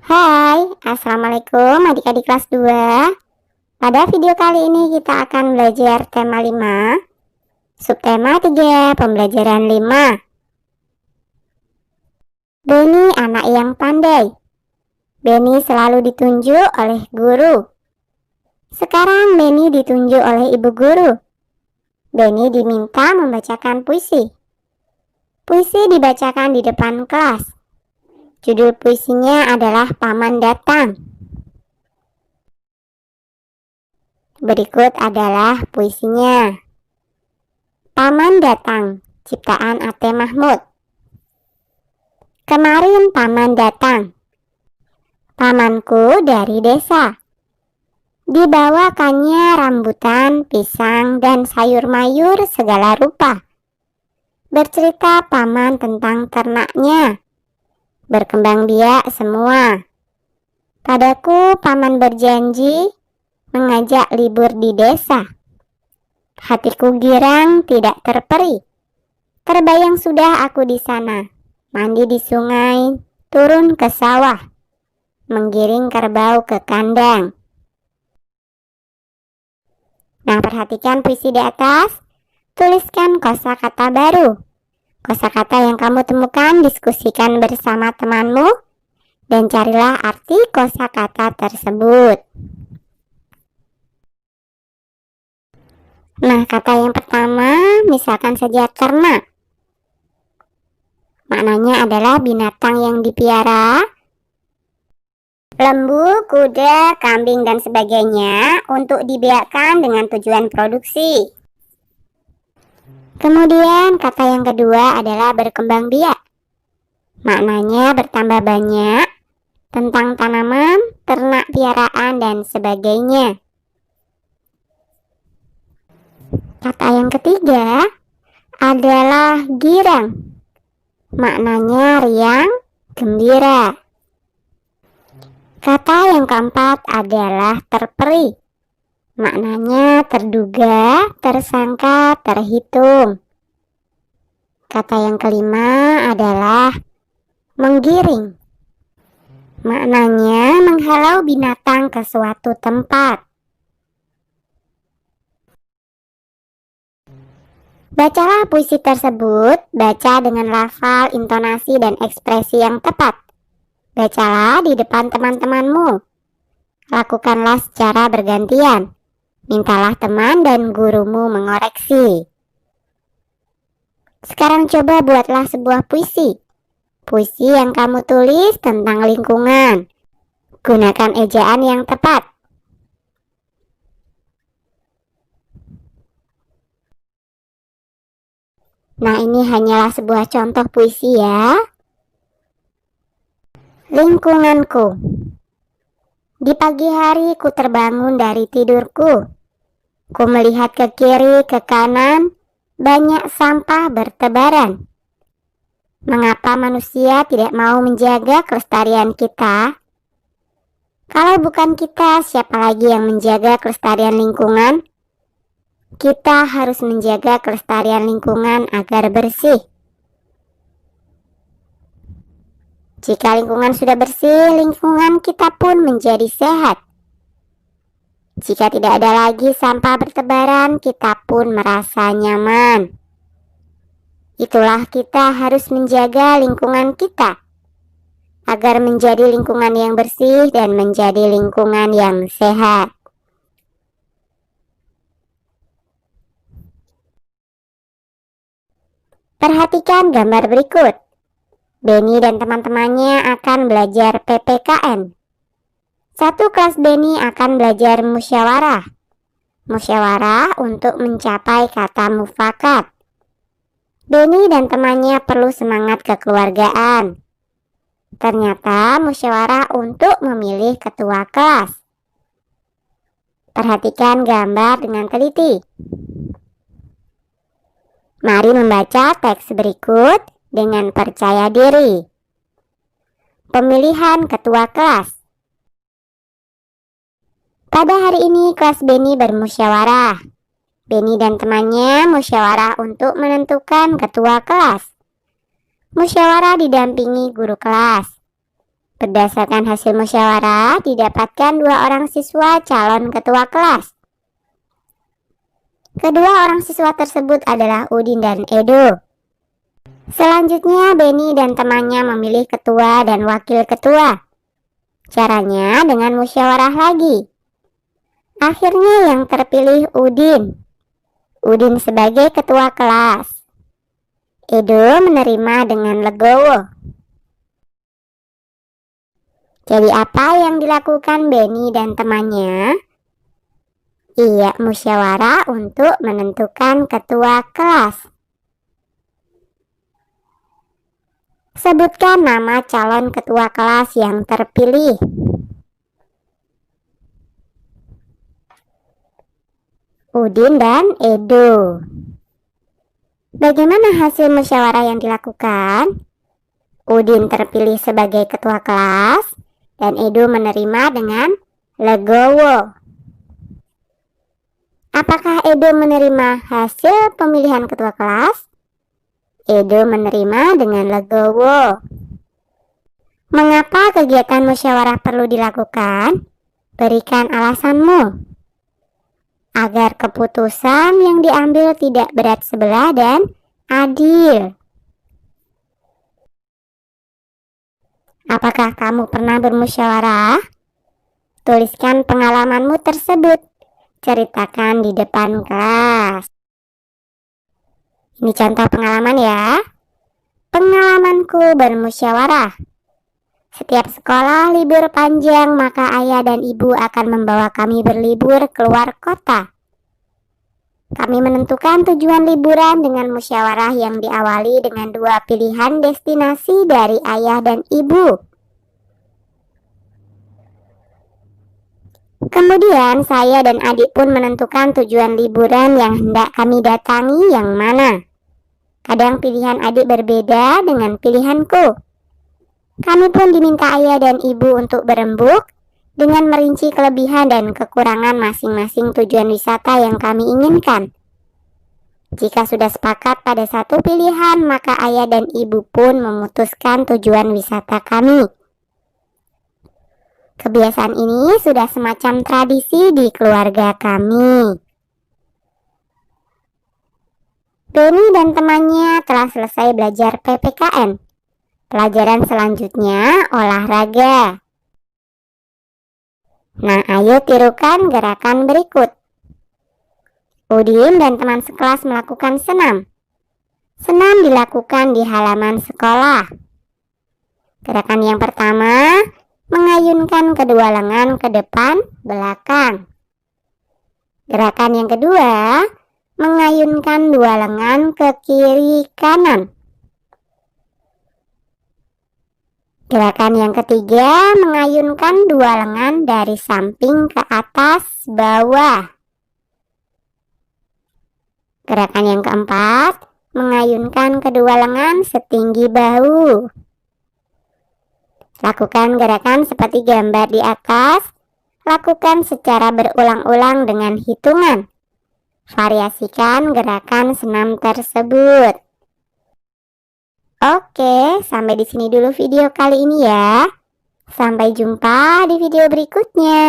Hai, Assalamualaikum adik-adik kelas 2. Pada video kali ini kita akan belajar tema 5, subtema 3, pembelajaran 5. Beni anak yang pandai. Beni selalu ditunjuk oleh guru. Sekarang Beni ditunjuk oleh ibu guru. Beni diminta membacakan puisi. Puisi dibacakan di depan kelas. Judul puisinya adalah Paman Datang. Berikut adalah puisinya. Paman Datang, ciptaan A.T. Mahmud. Kemarin paman datang. Pamanku dari desa. Dibawakannya rambutan, pisang, dan sayur mayur segala rupa. Bercerita paman tentang ternaknya. Berkembang biak semua. Padaku paman berjanji mengajak libur di desa. Hatiku girang tidak terperi. Terbayang sudah aku di sana, mandi di sungai, turun ke sawah, menggiring kerbau ke kandang. Nah, perhatikan puisi di atas. Tuliskan kosakata baru. Kosakata yang kamu temukan diskusikan bersama temanmu dan carilah arti kosakata tersebut. Nah, kata yang pertama, misalkan saja ternak. Maknanya adalah binatang yang dipiara, lembu, kuda, kambing, dan sebagainya untuk dibiakkan dengan tujuan produksi. Kemudian kata yang kedua adalah berkembang biak. Maknanya bertambah banyak tentang tanaman, ternak piaraan, dan sebagainya. Kata yang ketiga adalah girang. Maknanya riang, gembira. Kata yang keempat adalah terperi. Maknanya terduga, tersangka, terhitung. Kata yang kelima adalah menggiring. Maknanya menghalau binatang ke suatu tempat. Bacalah puisi tersebut, baca dengan lafal, intonasi, dan ekspresi yang tepat. Bacalah di depan teman-temanmu. Lakukanlah secara bergantian. Mintalah teman dan gurumu mengoreksi. Sekarang coba buatlah sebuah puisi. Puisi yang kamu tulis tentang lingkungan. Gunakan ejaan yang tepat. Nah, ini hanyalah sebuah contoh puisi ya. Lingkunganku. Di pagi hari ku terbangun dari tidurku. Ku melihat ke kiri, ke kanan, banyak sampah bertebaran. Mengapa manusia tidak mau menjaga kelestarian kita? Kalau bukan kita, siapa lagi yang menjaga kelestarian lingkungan? Kita harus menjaga kelestarian lingkungan agar bersih. Jika lingkungan sudah bersih, lingkungan kita pun menjadi sehat. Jika tidak ada lagi sampah bertebaran, kita pun merasa nyaman. Itulah kita harus menjaga lingkungan kita, agar menjadi lingkungan yang bersih dan menjadi lingkungan yang sehat. Perhatikan gambar berikut. Beni dan teman-temannya akan belajar PPKN. Satu kelas Beni akan belajar musyawarah. Musyawarah untuk mencapai kata mufakat. Beni dan temannya perlu semangat kekeluargaan. Ternyata musyawarah untuk memilih ketua kelas. Perhatikan gambar dengan teliti. Mari membaca teks berikut dengan percaya diri. Pemilihan ketua kelas. Pada hari ini kelas Beni bermusyawarah. Beni dan temannya musyawarah untuk menentukan ketua kelas. Musyawarah didampingi guru kelas. Berdasarkan hasil musyawarah, didapatkan 2 orang siswa calon ketua kelas. Kedua orang siswa tersebut adalah Udin dan Edo. Selanjutnya, Beni dan temannya memilih ketua dan wakil ketua. Caranya dengan musyawarah lagi. Akhirnya yang terpilih Udin. Udin sebagai ketua kelas. Edo menerima dengan legowo. Jadi apa yang dilakukan Beni dan temannya? Ia musyawarah untuk menentukan ketua kelas. Sebutkan nama calon ketua kelas yang terpilih. Udin dan Edo. Bagaimana hasil musyawarah yang dilakukan? Udin terpilih sebagai ketua kelas dan Edo menerima dengan legowo. Apakah Edo menerima hasil pemilihan ketua kelas? Edo menerima dengan legowo. Mengapa kegiatan musyawarah perlu dilakukan? Berikan alasanmu. Agar keputusan yang diambil tidak berat sebelah dan adil. Apakah kamu pernah bermusyawarah? Tuliskan pengalamanmu tersebut. Ceritakan di depan kelas. Ini contoh pengalaman ya. Pengalamanku bermusyawarah. Setiap sekolah libur panjang, maka ayah dan ibu akan membawa kami berlibur keluar kota. Kami menentukan tujuan liburan dengan musyawarah yang diawali dengan 2 pilihan destinasi dari ayah dan ibu. Kemudian saya dan adik pun menentukan tujuan liburan yang hendak kami datangi yang mana. Kadang pilihan adik berbeda dengan pilihanku. Kami pun diminta ayah dan ibu untuk berembuk dengan merinci kelebihan dan kekurangan masing-masing tujuan wisata yang kami inginkan. Jika sudah sepakat pada satu pilihan, maka ayah dan ibu pun memutuskan tujuan wisata kami. Kebiasaan ini sudah semacam tradisi di keluarga kami. Beni dan temannya telah selesai belajar PPKN. Pelajaran selanjutnya olahraga. Nah, ayo tirukan gerakan berikut. Udin dan teman sekelas melakukan senam. Senam dilakukan di halaman sekolah. Gerakan yang pertama, mengayunkan kedua lengan ke depan, belakang. Gerakan yang kedua, mengayunkan 2 lengan ke kiri, kanan. Gerakan yang ketiga, mengayunkan 2 lengan dari samping ke atas, bawah. Gerakan yang keempat, mengayunkan kedua lengan setinggi bahu. Lakukan gerakan seperti gambar di atas. Lakukan secara berulang-ulang dengan hitungan. Variasikan gerakan senam tersebut. Oke, sampai di sini dulu video kali ini ya. Sampai jumpa di video berikutnya.